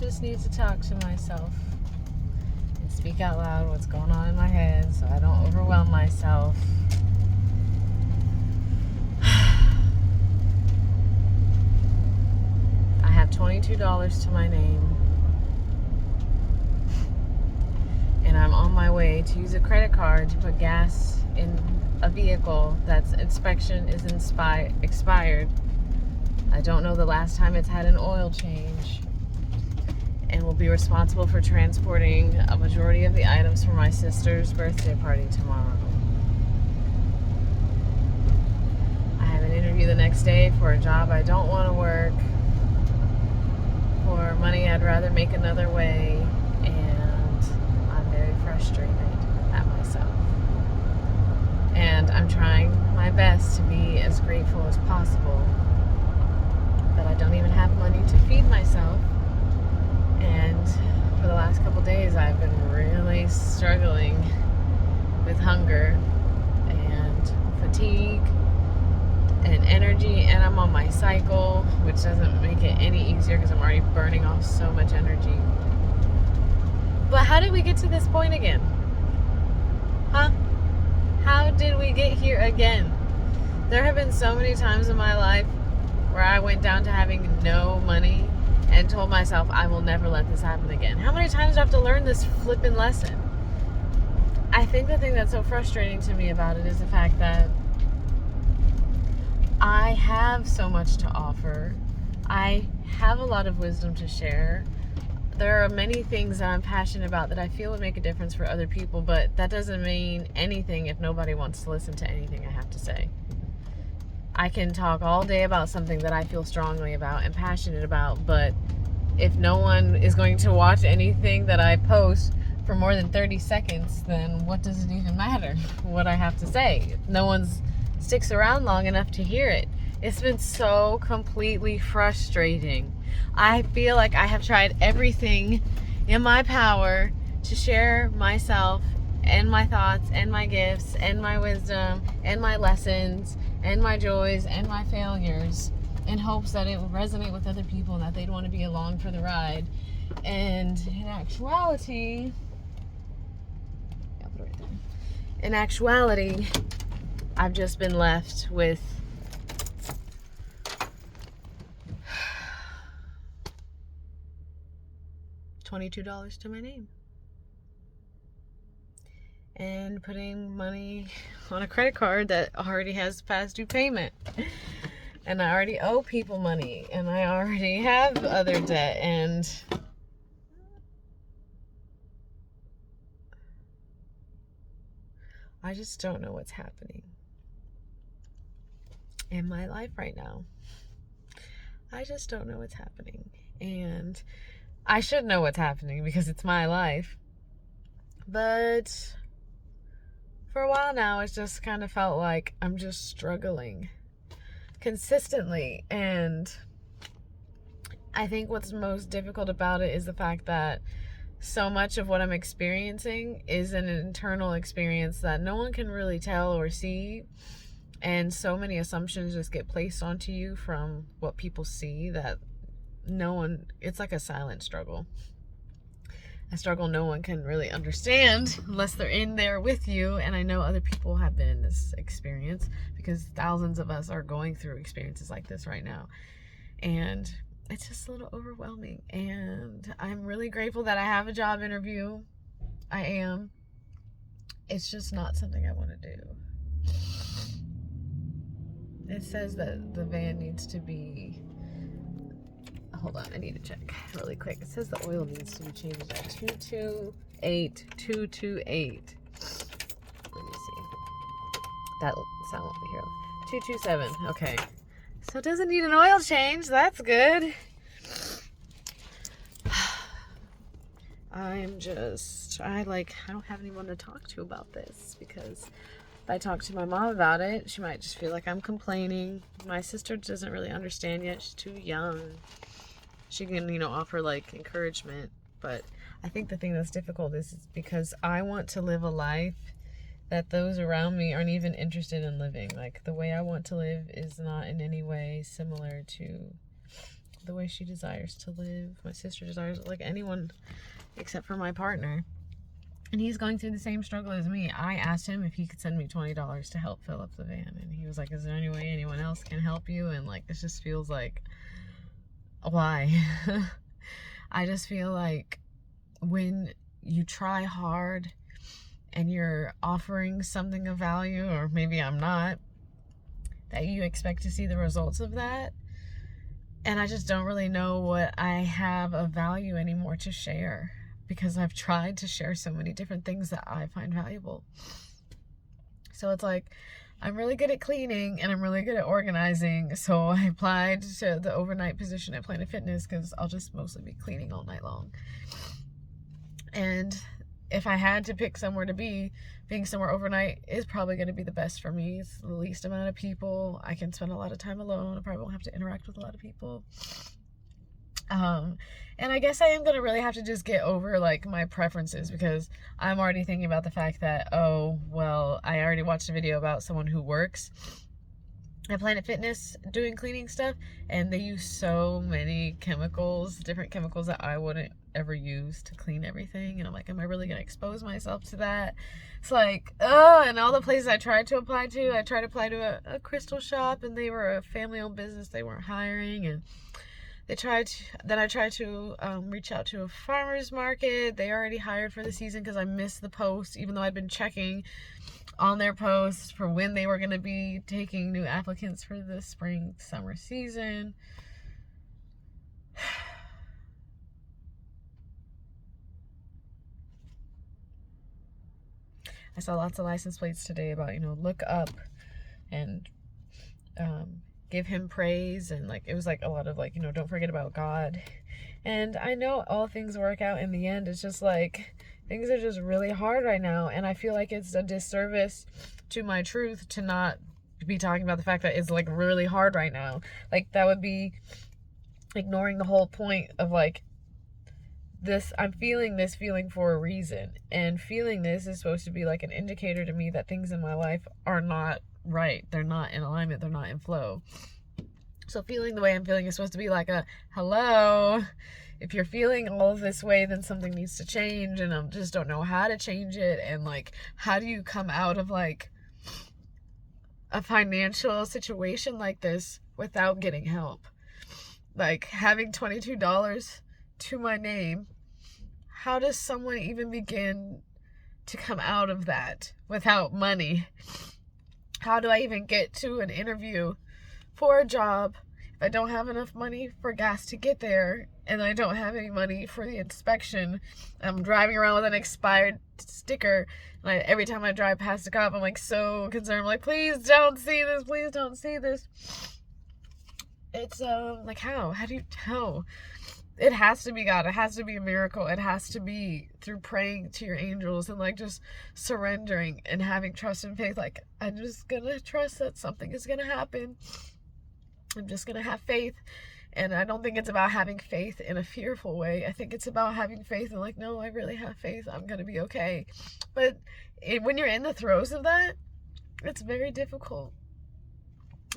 just need to talk to myself and speak out loud what's going on in my head so I don't overwhelm myself. I have $22 to my name, and I'm on my way to use a credit card to put gas in a vehicle that's inspection is expired. I don't know the last time it's had an oil change, and will be responsible for transporting a majority of the items for my sister's birthday party tomorrow. I have an interview the next day for a job I don't want to work. For money I'd rather make another way, and I'm very frustrated at myself. And I'm trying my best to be as grateful as possible that I don't even have money to feed myself. And for the last couple days I've been really struggling with hunger and fatigue and energy, and I'm on my cycle, which doesn't make it any easier because I'm already burning off so much energy. But how did we get to this point again? Huh? How did we get here again? There have been so many times in my life where I went down to having no money and told myself I will never let this happen again. How many times do I have to learn this flipping lesson? I think the thing that's so frustrating to me about it is the fact that I have so much to offer. I have a lot of wisdom to share. There are many things that I'm passionate about that I feel would make a difference for other people, but that doesn't mean anything if nobody wants to listen to anything I have to say. I can talk all day about something that I feel strongly about and passionate about, but if no one is going to watch anything that I post for more than 30 seconds, then what does it even matter what I have to say? If no one sticks around long enough to hear it. It's been so completely frustrating. I feel like I have tried everything in my power to share myself and my thoughts and my gifts and my wisdom and my lessons and my joys and my failures in hopes that it will resonate with other people and that they'd want to be along for the ride. And in actuality, I'll put it right there. In actuality, I've just been left with $22 to my name. And putting money on a credit card that already has past due payment. And I already owe people money. And I already have other debt. And I just don't know what's happening in my life right now. I just don't know what's happening. And I should know what's happening because it's my life. But for a while now, it's just kind of felt like I'm just struggling consistently. And I think what's most difficult about it is the fact that so much of what I'm experiencing is an internal experience that no one can really tell or see. And so many assumptions just get placed onto you from what people see that it's like a silent struggle. A struggle no one can really understand unless they're in there with you. And I know other people have been in this experience because thousands of us are going through experiences like this right now. And it's just a little overwhelming. And I'm really grateful that I have a job interview. I am. It's just not something I want to do. It says that the van needs to be... Hold on, I need to check really quick. It says the oil needs to be changed at 228. Let me see. That sound won't be here. 227. Okay. So it doesn't need an oil change. That's good. I don't have anyone to talk to about this because if I talk to my mom about it, she might just feel like I'm complaining. My sister doesn't really understand yet. She's too young. She can, offer like encouragement. But I think the thing that's difficult is because I want to live a life that those around me aren't even interested in living. Like the way I want to live is not in any way similar to the way she desires to live. My sister desires it like anyone except for my partner. And he's going through the same struggle as me. I asked him if he could send me $20 to help fill up the van. And he was like, is there any way anyone else can help you? And like, this just feels like, why? I just feel like when you try hard and you're offering something of value, or maybe I'm not, that you expect to see the results of that. And I just don't really know what I have of value anymore to share, because I've tried to share so many different things that I find valuable. So it's like, I'm really good at cleaning and I'm really good at organizing. So I applied to the overnight position at Planet Fitness because I'll just mostly be cleaning all night long. And if I had to pick somewhere to be, being somewhere overnight is probably going to be the best for me. It's the least amount of people. I can spend a lot of time alone. I probably won't have to interact with a lot of people. And I guess I am going to really have to just get over like my preferences, because I'm already thinking about the fact that, oh, well, I already watched a video about someone who works at Planet Fitness doing cleaning stuff, and they use so many chemicals, different chemicals that I wouldn't ever use to clean everything. And I'm like, am I really going to expose myself to that? It's like, and all the places I tried to apply to, I tried to apply to a crystal shop, and they were a family-owned business. They weren't hiring, and I tried to reach out to a farmer's market. They already hired for the season because I missed the post, even though I'd been checking on their posts for when they were going to be taking new applicants for the spring summer season. I saw lots of license plates today about, look up and give him praise, and like it was like a lot of like, don't forget about God. And I know all things work out in the end. It's just like things are just really hard right now, and I feel like it's a disservice to my truth to not be talking about the fact that it's like really hard right now. Like that would be ignoring the whole point of like this. I'm feeling this feeling for a reason, and feeling this is supposed to be like an indicator to me that things in my life are not right. They're not in alignment. They're not in flow. So feeling the way I'm feeling is supposed to be like a hello. If you're feeling all this way, then something needs to change, and I just don't know how to change it. And like, how do you come out of like a financial situation like this without getting help? Like having $22 to my name, how does someone even begin to come out of that without money? How do I even get to an interview for a job if I don't have enough money for gas to get there, and I don't have any money for the inspection? I'm driving around with an expired sticker, and every time I drive past a cop, I'm like so concerned. I'm like, please don't see this. Please don't see this. It's like, how do you tell? It has to be God. It has to be a miracle. It has to be through praying to your angels and like just surrendering and having trust and faith. Like, I'm just gonna trust that something is gonna happen. I'm just gonna have faith. And I don't think it's about having faith in a fearful way. I think it's about having faith and like, no, I really have faith. I'm gonna be okay. But when you're in the throes of that, it's very difficult.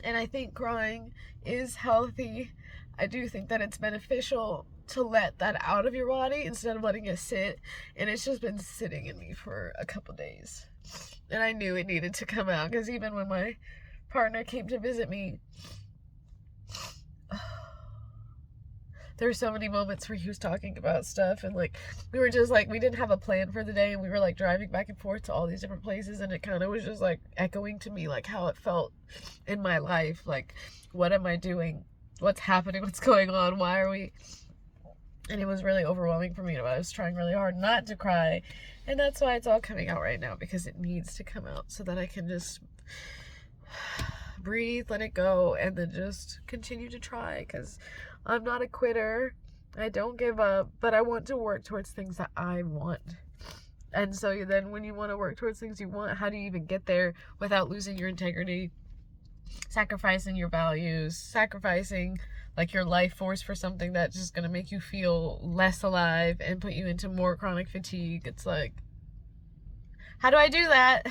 And I think crying is healthy. I do think that it's beneficial to let that out of your body instead of letting it sit. And it's just been sitting in me for a couple days. And I knew it needed to come out, because even when my partner came to visit me, there were so many moments where he was talking about stuff, and like we were just like, we didn't have a plan for the day, and we were like driving back and forth to all these different places, and it kind of was just like echoing to me like how it felt in my life. Like, what am I doing? What's happening? What's going on? Why are we? And it was really overwhelming for me. I was trying really hard not to cry, and that's why it's all coming out right now, because it needs to come out so that I can just breathe, let it go, and then just continue to try, because I'm not a quitter. I don't give up, but I want to work towards things that I want. And so then when you want to work towards things you want, how do you even get there without losing your integrity, sacrificing your values, sacrificing like your life force for something that's just going to make you feel less alive and put you into more chronic fatigue? It's like, how do I do that?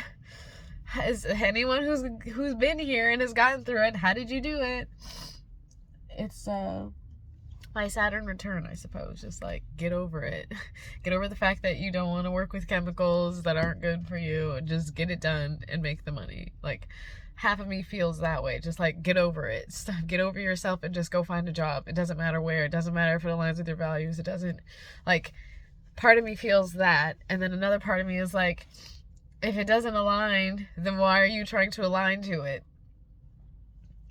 Has anyone who's been here and has gotten through it, how did you do it? It's my Saturn return, I suppose. Just like get over it. Get over the fact that you don't want to work with chemicals that aren't good for you, and just get it done and make the money. Like half of me feels that way. Just like get over it. Stop, get over yourself and just go find a job. It doesn't matter where. It doesn't matter if it aligns with your values. It doesn't, like, part of me feels that, and then another part of me is like, if it doesn't align, then why are you trying to align to it?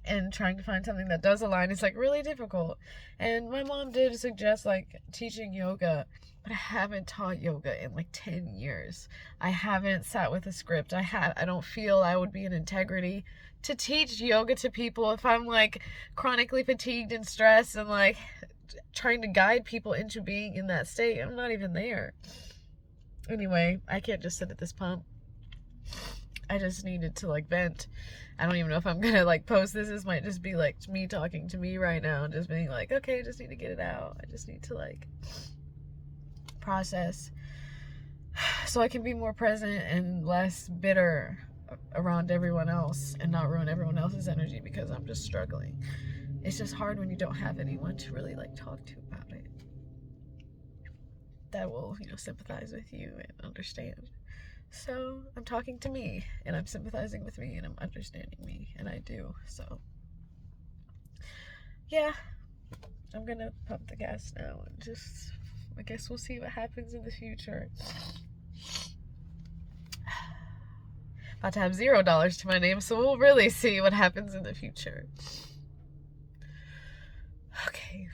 And trying to find something that does align is like really difficult. And my mom did suggest like teaching yoga, but I haven't taught yoga in like 10 years. I haven't sat with a script. I don't feel I would be in integrity to teach yoga to people if I'm like chronically fatigued and stressed and like trying to guide people into being in that state. I'm not even there. Anyway, I can't just sit at this pump. I just needed to like vent. I don't even know if I'm gonna like post this. This might just be like me talking to me right now and just being like, okay, I just need to get it out. I just need to like process so I can be more present and less bitter around everyone else and not ruin everyone else's energy because I'm just struggling. It's just hard when you don't have anyone to really like talk to about it that will, you know, sympathize with you and understand. So I'm talking to me, and I'm sympathizing with me, and I'm understanding me, and I do. So yeah, I'm gonna pump the gas now and just, I guess we'll see what happens in the future. About to have $0 to my name, so we'll really see what happens in the future. Okay,